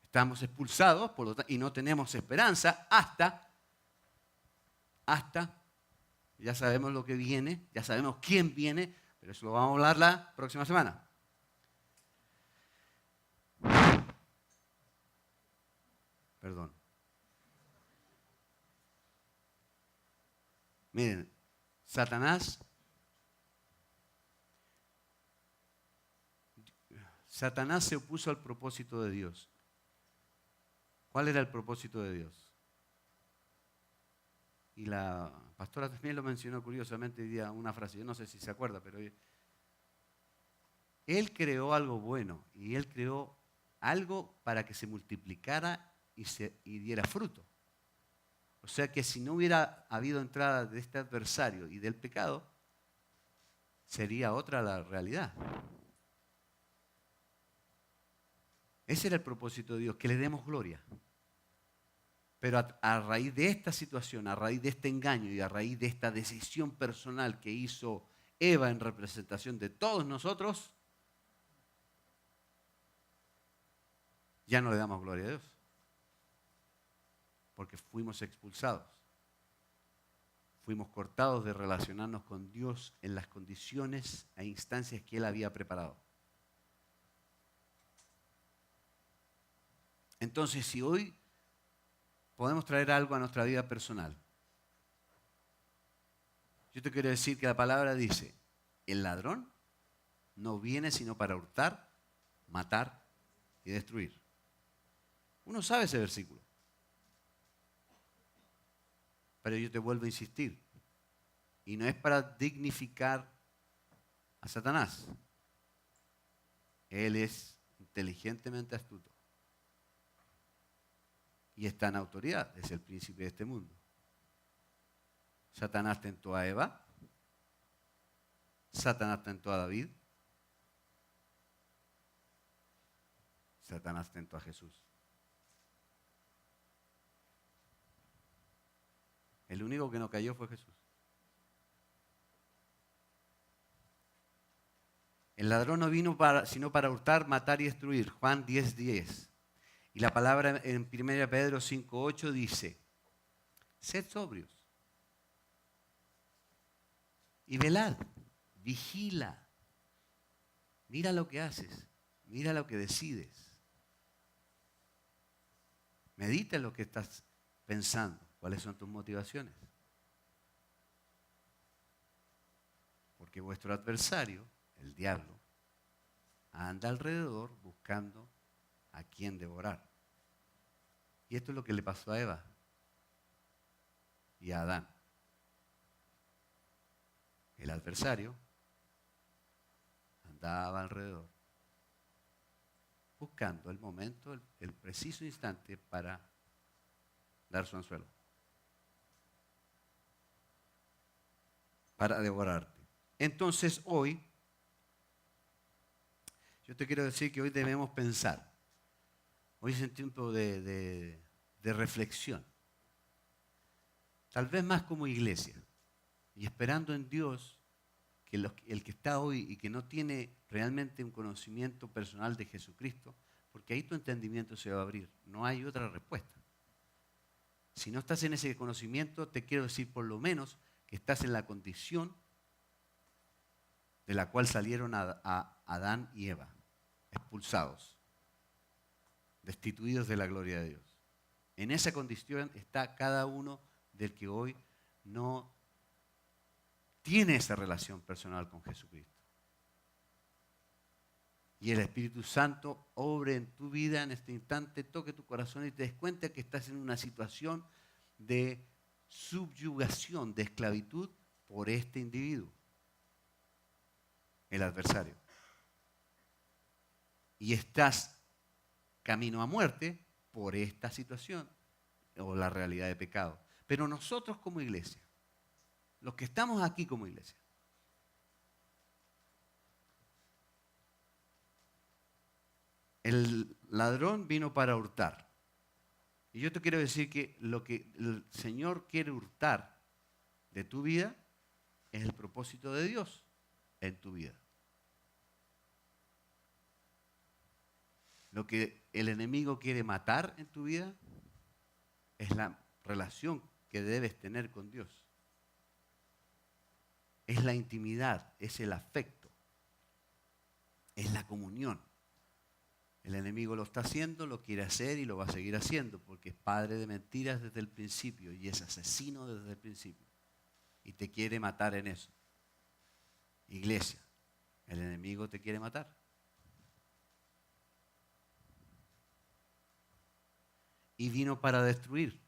Estamos expulsados por lo tanto, y no tenemos esperanza hasta, ya sabemos lo que viene, ya sabemos quién viene, pero eso lo vamos a hablar la próxima semana. Perdón. Miren, Satanás se opuso al propósito de Dios. ¿Cuál era el propósito de Dios? Y la pastora también lo mencionó curiosamente hoy día, una frase, yo no sé si se acuerda, pero Él creó algo bueno y Él creó algo para que se multiplicara y diera fruto. O sea que si no hubiera habido entrada de este adversario y del pecado, sería otra la realidad. Ese era el propósito de Dios, que le demos gloria. Pero a raíz de esta situación, a raíz de este engaño y a raíz de esta decisión personal que hizo Eva en representación de todos nosotros, ya no le damos gloria a Dios. Porque fuimos expulsados. Fuimos cortados de relacionarnos con Dios en las condiciones e instancias que Él había preparado. Entonces, si hoy podemos traer algo a nuestra vida personal, yo te quiero decir que la palabra dice, el ladrón no viene sino para hurtar, matar y destruir. Uno sabe ese versículo. Pero yo te vuelvo a insistir. Y no es para dignificar a Satanás. Él es inteligentemente astuto. Y está en autoridad. Es el príncipe de este mundo. Satanás tentó a Eva. Satanás tentó a David. Satanás tentó a Jesús. El único que no cayó fue Jesús. El ladrón no vino sino para hurtar, matar y destruir. Juan 10:10. Y la palabra en 1 Pedro 5:8 dice, sed sobrios y velad, vigila. Mira lo que haces, mira lo que decides. Medita en lo que estás pensando. ¿Cuáles son tus motivaciones? Porque vuestro adversario, el diablo, anda alrededor buscando a quien devorar. Y esto es lo que le pasó a Eva y a Adán. El adversario andaba alrededor buscando el momento, el preciso instante para dar su anzuelo. Para devorarte. Entonces hoy, yo te quiero decir que hoy debemos pensar. Hoy es un tiempo de reflexión. tal vez más como iglesia, y esperando en Dios que el que está hoy y que no tiene realmente un conocimiento personal de Jesucristo, porque ahí tu entendimiento se va a abrir, no hay otra respuesta. Si no estás en ese conocimiento, te quiero decir por lo menos que estás en la condición de la cual salieron a Adán y Eva, expulsados, destituidos de la gloria de Dios. En esa condición está cada uno del que hoy no tiene esa relación personal con Jesucristo. Y el Espíritu Santo obre en tu vida en este instante, toque tu corazón y te des cuenta que estás en una situación de subyugación, de esclavitud por este individuo, el adversario. Y estás camino a muerte por esta situación o la realidad de pecado. Pero nosotros como iglesia, los que estamos aquí como iglesia, el ladrón vino para hurtar. Y yo te quiero decir que lo que el Señor quiere hurtar de tu vida es el propósito de Dios en tu vida. Lo que el enemigo quiere matar en tu vida es la relación que debes tener con Dios. Es la intimidad, es el afecto, es la comunión. El enemigo lo está haciendo, lo quiere hacer y lo va a seguir haciendo porque es padre de mentiras desde el principio y es asesino desde el principio. Y te quiere matar en eso. Iglesia, el enemigo te quiere matar. Y vino para destruir.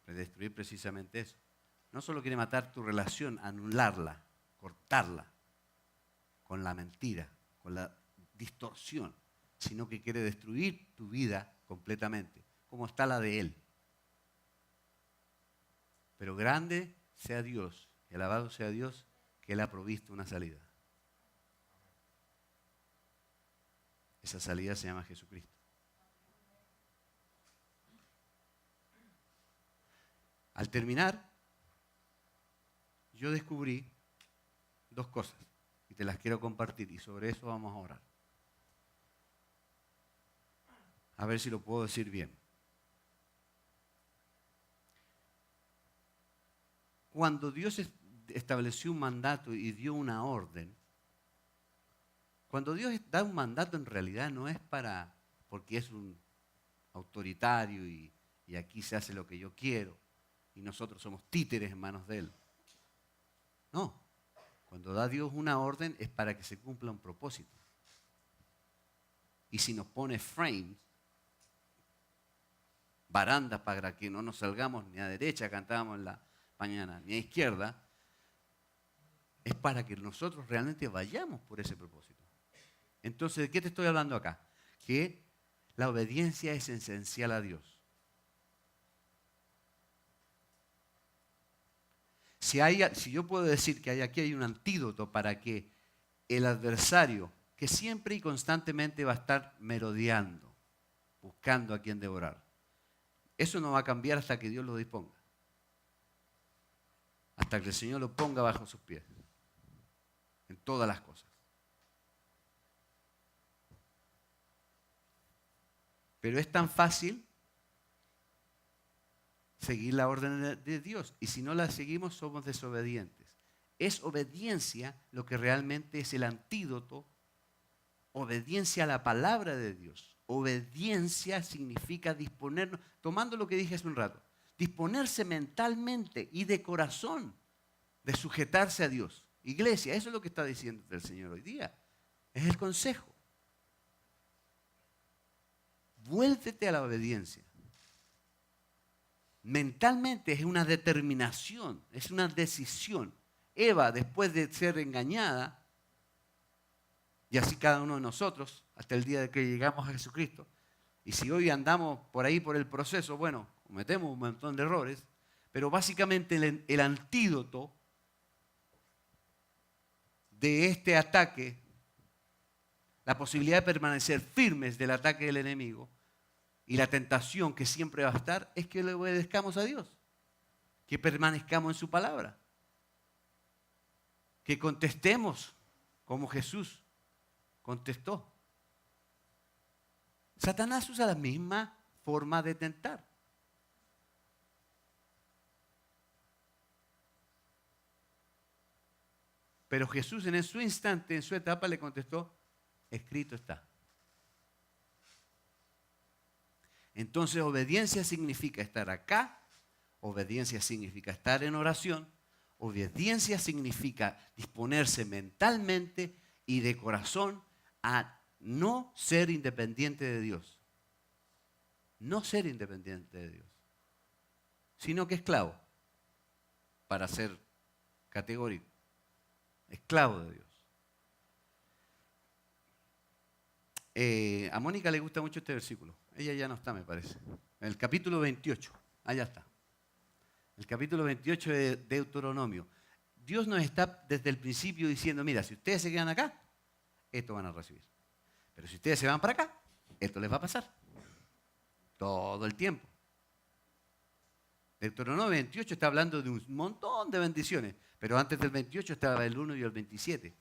Para destruir precisamente eso. No solo quiere matar tu relación, anularla, cortarla con la mentira, con la distorsión, sino que quiere destruir tu vida completamente, como está la de Él. Pero grande sea Dios, y alabado sea Dios, que Él ha provisto una salida. Esa salida se llama Jesucristo. Al terminar, yo descubrí dos cosas y te las quiero compartir y sobre eso vamos a orar. A ver si lo puedo decir bien. Cuando Dios estableció un mandato y dio una orden, cuando Dios da un mandato en realidad no es porque es un autoritario y aquí se hace lo que yo quiero y nosotros somos títeres en manos de Él. No, cuando da Dios una orden es para que se cumpla un propósito. Y si nos pone frames, barandas para que no nos salgamos ni a derecha, cantábamos en la mañana, ni a izquierda, es para que nosotros realmente vayamos por ese propósito. Entonces, ¿de qué te estoy hablando acá? Que la obediencia es esencial a Dios. Si yo puedo decir que aquí hay un antídoto para que el adversario, que siempre y constantemente va a estar merodeando, buscando a quien devorar, eso no va a cambiar hasta que Dios lo disponga. Hasta que el Señor lo ponga bajo sus pies. En todas las cosas. Pero es tan fácil seguir la orden de Dios. Y si no la seguimos, somos desobedientes. Es obediencia lo que realmente es el antídoto. Obediencia a la palabra de Dios. Obediencia significa disponernos, tomando lo que dije hace un rato, disponerse mentalmente y de corazón de sujetarse a Dios. Iglesia, eso es lo que está diciendo el Señor hoy día. Es el consejo. Vuélvete a la obediencia. Mentalmente es una determinación, es una decisión. Eva, después de ser engañada, y así cada uno de nosotros, hasta el día de que llegamos a Jesucristo, y si hoy andamos por ahí por el proceso, bueno, cometemos un montón de errores, pero básicamente el antídoto de este ataque, la posibilidad de permanecer firmes del ataque del enemigo, Y la tentación que siempre va a estar es que le obedezcamos a Dios, que permanezcamos en su palabra, que contestemos como Jesús contestó. Satanás usa la misma forma de tentar. Pero Jesús en su instante, en su etapa, le contestó, escrito está. Entonces obediencia significa estar acá, obediencia significa estar en oración, obediencia significa disponerse mentalmente y de corazón a no ser independiente de Dios. No ser independiente de Dios, sino que esclavo, para ser categórico, esclavo de Dios. A Mónica le gusta mucho este versículo. Ella ya no está, me parece. En el capítulo 28. Allá está. El capítulo 28 de Deuteronomio. Dios nos está desde el principio diciendo, mira, si ustedes se quedan acá, esto van a recibir. Pero si ustedes se van para acá, esto les va a pasar. Todo el tiempo. Deuteronomio 28 está hablando de un montón de bendiciones. Pero antes del 28 estaba el 1 y el 27.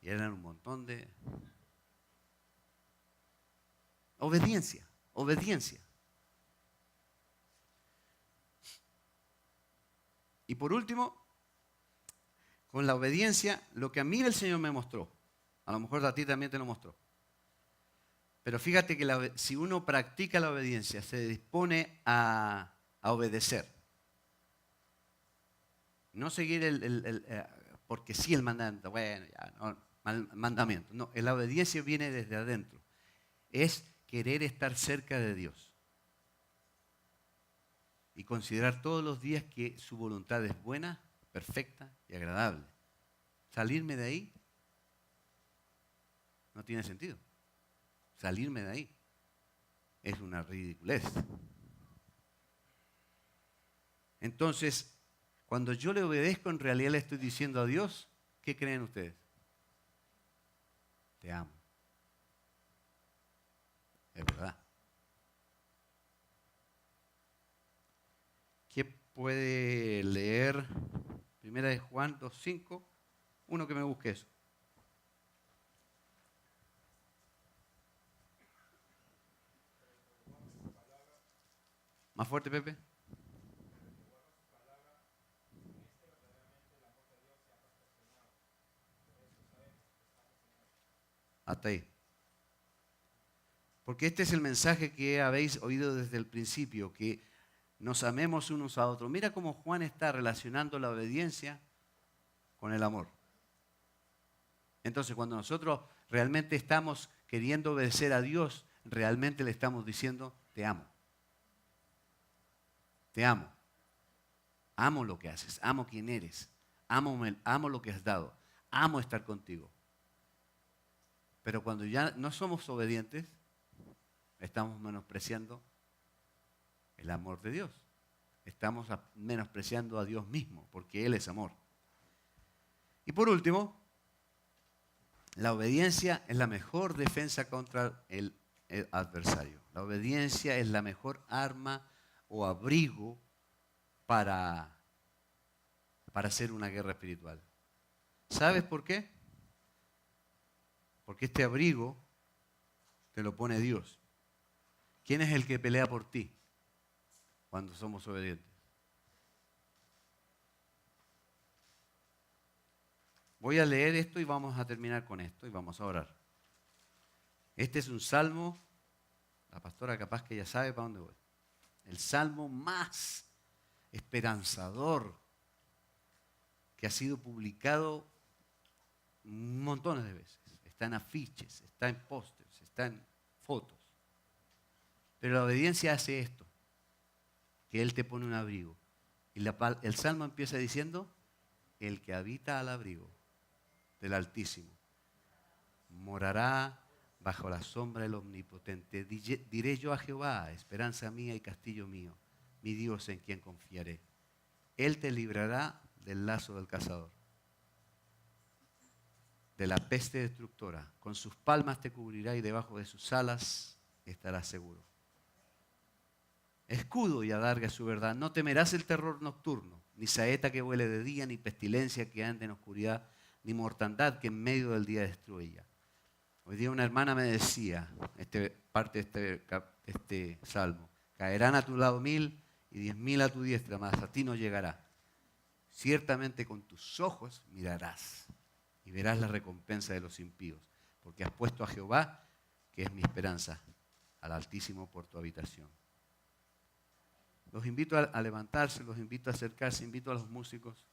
Y eran un montón de... Obediencia, obediencia. Y por último, con la obediencia, lo que a mí el Señor me mostró, a lo mejor a ti también te lo mostró. Pero fíjate que si uno practica la obediencia, se dispone a obedecer. No seguir porque sí el mandamiento, bueno, ya, no, mandamiento. No, la obediencia viene desde adentro. Es querer estar cerca de Dios y considerar todos los días que su voluntad es buena, perfecta y agradable. Salirme de ahí no tiene sentido. Salirme de ahí es una ridiculez. Entonces, cuando yo le obedezco, en realidad le estoy diciendo a Dios, ¿qué creen ustedes? Te amo. Es verdad. ¿Quién puede leer Primera de Juan 2:5? Uno que me busque eso. Más fuerte, Pepe. Hasta ahí. Porque este es el mensaje que habéis oído desde el principio, que nos amemos unos a otros. Mira cómo Juan está relacionando la obediencia con el amor. Entonces, cuando nosotros realmente estamos queriendo obedecer a Dios, realmente le estamos diciendo, te amo. Te amo. Amo lo que haces, amo quién eres, amo lo que has dado, amo estar contigo. Pero cuando ya no somos obedientes, estamos menospreciando el amor de Dios. Estamos menospreciando a Dios mismo, porque Él es amor. Y por último, la obediencia es la mejor defensa contra el adversario. La obediencia es la mejor arma o abrigo para hacer una guerra espiritual. ¿Sabes por qué? Porque este abrigo te lo pone Dios. ¿Quién es el que pelea por ti cuando somos obedientes? Voy a leer esto y vamos a terminar con esto y vamos a orar. Este es un salmo, la pastora capaz que ya sabe para dónde voy. El salmo más esperanzador que ha sido publicado montones de veces. Está en afiches, está en pósters, está en fotos. Pero la obediencia hace esto, que Él te pone un abrigo. Y el salmo empieza diciendo, el que habita al abrigo del Altísimo morará bajo la sombra del Omnipotente. Diré yo a Jehová, esperanza mía y castillo mío, mi Dios en quien confiaré. Él te librará del lazo del cazador, de la peste destructora. Con sus palmas te cubrirá y debajo de sus alas estarás seguro. Escudo y adarga su verdad. No temerás el terror nocturno, ni saeta que vuele de día, ni pestilencia que ande en oscuridad, ni mortandad que en medio del día destruya. Hoy día una hermana me decía, parte de este salmo, caerán a tu lado 1000 y 10.000 a tu diestra, mas a ti no llegará. Ciertamente con tus ojos mirarás y verás la recompensa de los impíos, porque has puesto a Jehová, que es mi esperanza, al Altísimo por tu habitación. Los invito a levantarse, los invito a acercarse, invito a los músicos.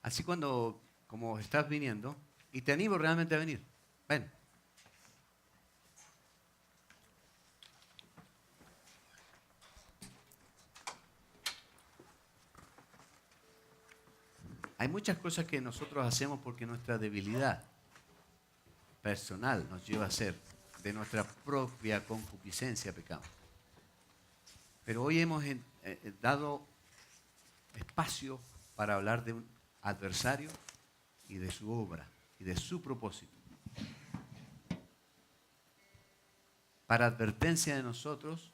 Así como estás viniendo, y te animo realmente a venir. Ven. Hay muchas cosas que nosotros hacemos porque nuestra debilidad personal nos lleva a hacer. De nuestra propia concupiscencia pecamos. Pero hoy hemos dado espacio para hablar de un adversario y de su obra y de su propósito. Para advertencia de nosotros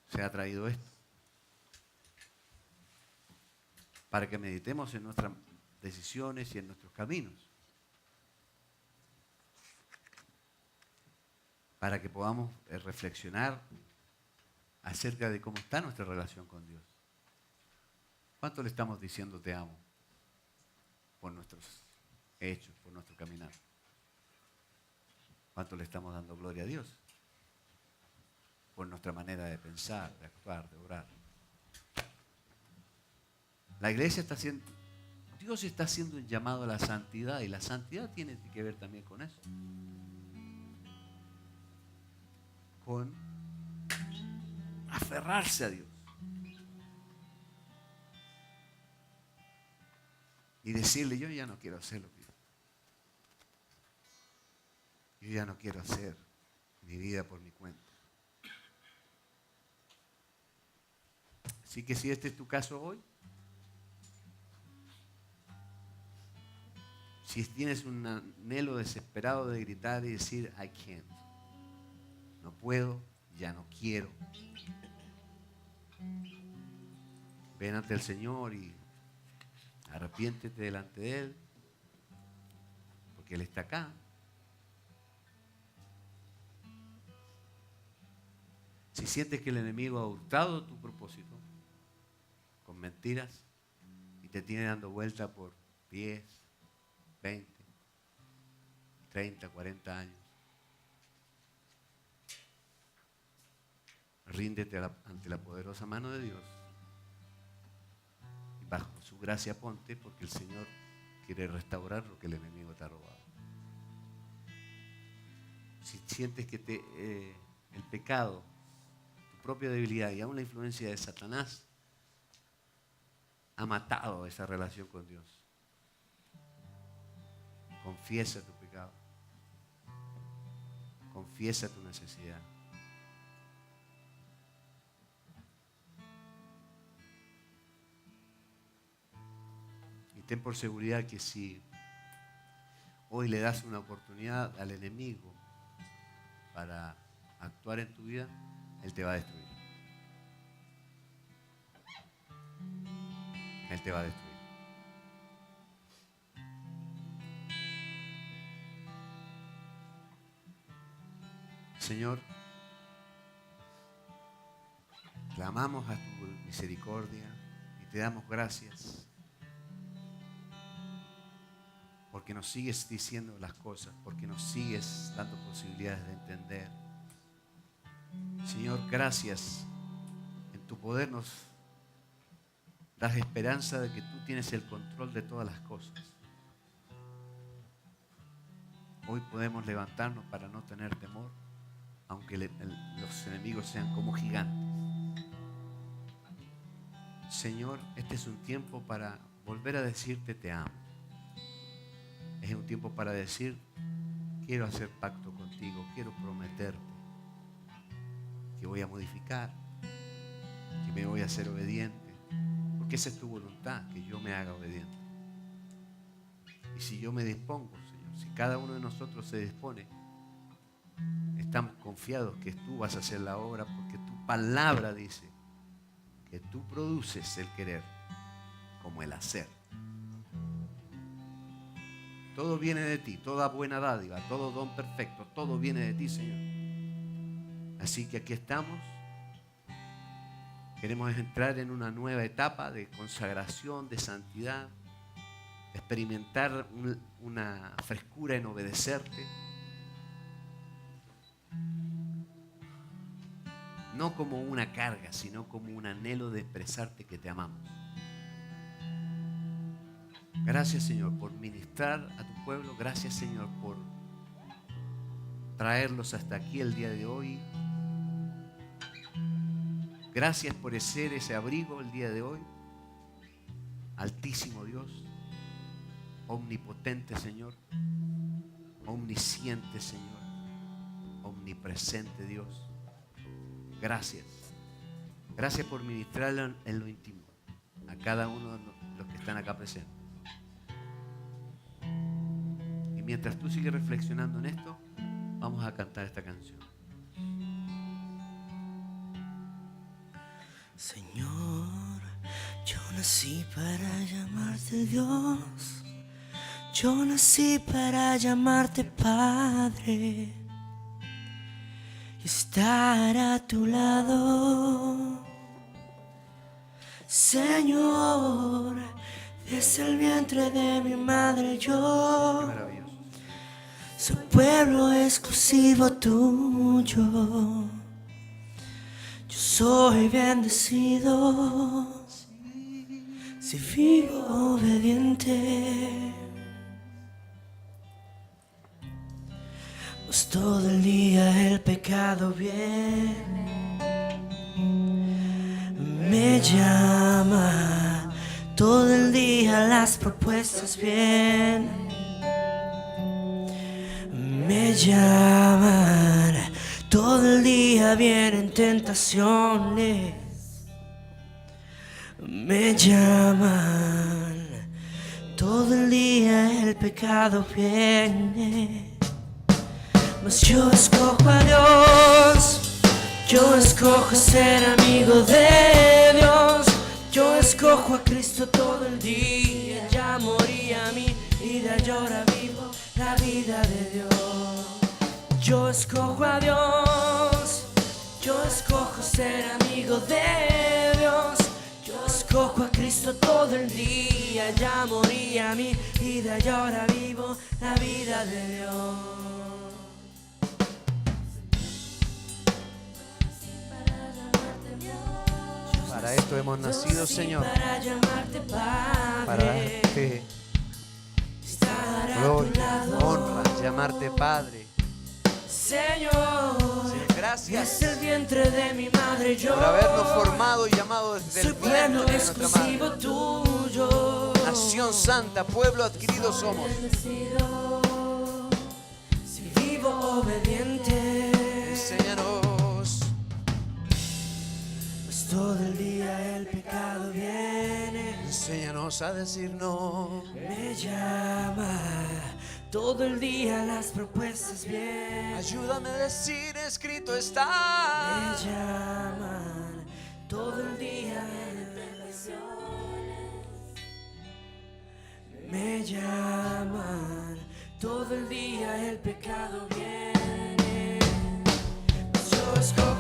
se ha traído esto. Para que meditemos en nuestras decisiones y en nuestros caminos. Para que podamos reflexionar acerca de cómo está nuestra relación con Dios. ¿Cuánto le estamos diciendo te amo? Por nuestros hechos, por nuestro caminar. ¿Cuánto le estamos dando gloria a Dios? Por nuestra manera de pensar, de actuar, de orar. La iglesia está haciendo, Dios está haciendo un llamado a la santidad y la santidad tiene que ver también con eso. Con aferrarse a Dios. Y decirle, yo ya no quiero hacer lo que yo ya no quiero hacer mi vida por mi cuenta. Así que si este es tu caso hoy, si tienes un anhelo desesperado de gritar y decir, I can't, no puedo, ya no quiero, ven ante el Señor y arrepiéntete delante de Él, porque Él está acá. Si sientes que el enemigo ha hurtado tu propósito con mentiras y te tiene dando vuelta por 10, 20, 30, 40 años, ríndete ante la poderosa mano de Dios y bajo su gracia ponte, porque el Señor quiere restaurar lo que el enemigo te ha robado. Si sientes que el pecado, tu propia debilidad y aún la influencia de Satanás ha matado esa relación con Dios, confiesa tu pecado, confiesa tu necesidad. Y ten por seguridad que si hoy le das una oportunidad al enemigo para actuar en tu vida, él te va a destruir. Él te va a destruir. Señor, clamamos a tu misericordia y te damos gracias porque nos sigues diciendo las cosas, porque nos sigues dando posibilidades de entender. Señor, gracias. En tu poder nos das esperanza de que tú tienes el control de todas las cosas. Hoy podemos levantarnos para no tener temor, aunque los enemigos sean como gigantes. Señor, este es un tiempo para volver a decirte te amo. Es un tiempo para decir quiero hacer pacto contigo, quiero prometerte que voy a modificar, que me voy a hacer obediente, porque esa es tu voluntad, que yo me haga obediente. Y si yo me dispongo, Señor, si cada uno de nosotros se dispone, estamos confiados que tú vas a hacer la obra, porque tu palabra dice que tú produces el querer como el hacer. Todo viene de ti, toda buena dádiva, todo don perfecto, todo viene de ti, Señor. Así que aquí estamos. Queremos entrar en una nueva etapa de consagración, de santidad, de experimentar una frescura en obedecerte. No como una carga, sino como un anhelo de expresarte que te amamos. Gracias, Señor, por ministrar a tu pueblo. Gracias, Señor, por traerlos hasta aquí el día de hoy. Gracias por ser ese abrigo el día de hoy. Altísimo Dios, omnipotente Señor, omnisciente Señor, omnipresente Dios. Gracias. Gracias por ministrar en lo íntimo a cada uno de los que están acá presentes. Y mientras tú sigues reflexionando en esto, vamos a cantar esta canción. Señor, yo nací para llamarte Dios. Yo nací para llamarte Padre y estar a tu lado. Señor, desde el vientre de mi madre yo Maravilloso. soy pueblo exclusivo tuyo. Yo soy bendecido si vivo obediente. Pues todo el día el pecado viene, me llama. Todo el día las propuestas vienen, me llaman. Todo el día vienen tentaciones, me llaman. Todo el día el pecado viene, mas yo escojo a Dios. Yo escojo ser amigo de Dios. Yo escojo a Cristo todo el día. Ya morí a mi vida y ahora vivo la vida de Dios. Yo escojo a Dios, yo escojo ser amigo de Dios. Yo escojo a Cristo todo el día. Ya morí a mi vida y ahora vivo la vida de Dios. Para esto hemos nacido, Señor. Para llamarte Padre, Para darte gloria, honra, llamarte Padre. Señor, Gracias desde el vientre de mi madre yo por habernos formado y llamado desde soy el pueblo vientre de nuestra exclusivo madre. tuyo. Nación santa, pueblo adquirido somos. Bendecido, si vivo obediente, Enséñanos. pues todo el día el pecado viene, Enséñanos a decir no. me llama. Todo el día las propuestas vienen, Ayúdame a decir, escrito me está. llaman. Todo el día me llaman. Todo el día el pecado viene, pues yo escojo